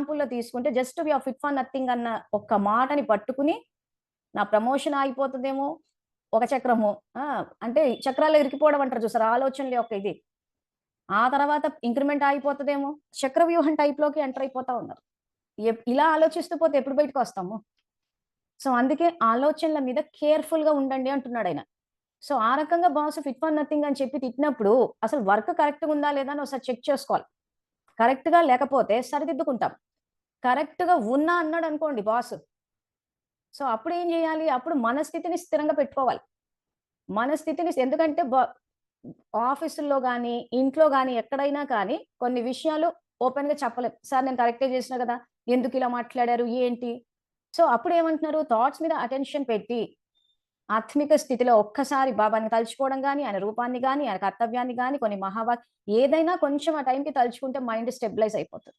ఎగ్జాంపుల్‌లో తీసుకుంటే just we are fit for nothing అన్న ఒక్క మాటని పట్టుకుని, నా ప్రమోషన్ ఆగిపోతదేమో, ఒక చక్రము. ఆ! అంటే చక్రాల్లో ఇరికిపోవడం అంటారు చూసారా? ఆలోచనల యొక్క ఇది. ఆ తర్వాత ఇంక్రిమెంట్ ఆగిపోతదేమో, చక్రవ్యూహం టైప్‌లోకి ఎంటర్ అయిపోతా ఉన్నారు. ఇలా ఆలోచిస్తూ పోతే ఎప్పుడు బయటకొస్తాము? సో, అందుకే ఆలోచనల మీద కేర్‌ఫుల్‌గా ఉండండి అంటున్నాడాయన. సో, ఆ రకంగా బాస్ ఫిట్ ఫర్ నథింగ్ అని చెప్పి తిట్టినప్పుడు, అసలు వర్క్ కరెక్ట్‌గా ఉందా లేదా అని ఒకసారి చెక్ చేసుకోవాలి. కరెక్ట్‌గా లేకపోతే సరిదిద్దుకుంటాం. కరెక్ట్‌గా ఉన్నా అన్నాడనుకోండి బాసు, సో, అప్పుడేం జేయాలి? అప్పుడు మన స్థితిని స్థిరంగా పెట్టుకోవాలి. మన స్థితిని ఎందుకంటే ఆఫీసుల్లో గాని, ఇంట్లో గాని, ఎక్కడైనా కానీ కొన్ని విషయాలు ఓపెన్‌గా చెప్పలేం. సార్ నేను కరెక్టే జేసినా గదా! ఎందుకిలా మాట్లాడారు? ఏంటి? సో, అప్పుడేమంటున్నారు? థాట్స్ మీద అటెన్షన్ పెట్టి, ఆత్మిక స్థితిలో ఒక్కసారి బాబాని తలుచుకోవడం గాని, ఆయన రూపాన్ని గాని, ఆయన కర్తవ్యాన్ని గాని, కొన్ని ఏదైనా కొంచెం ఆ టైంకి తలుచుకుంటే మైండ్ స్టెబిలైజ్ అయిపోతది.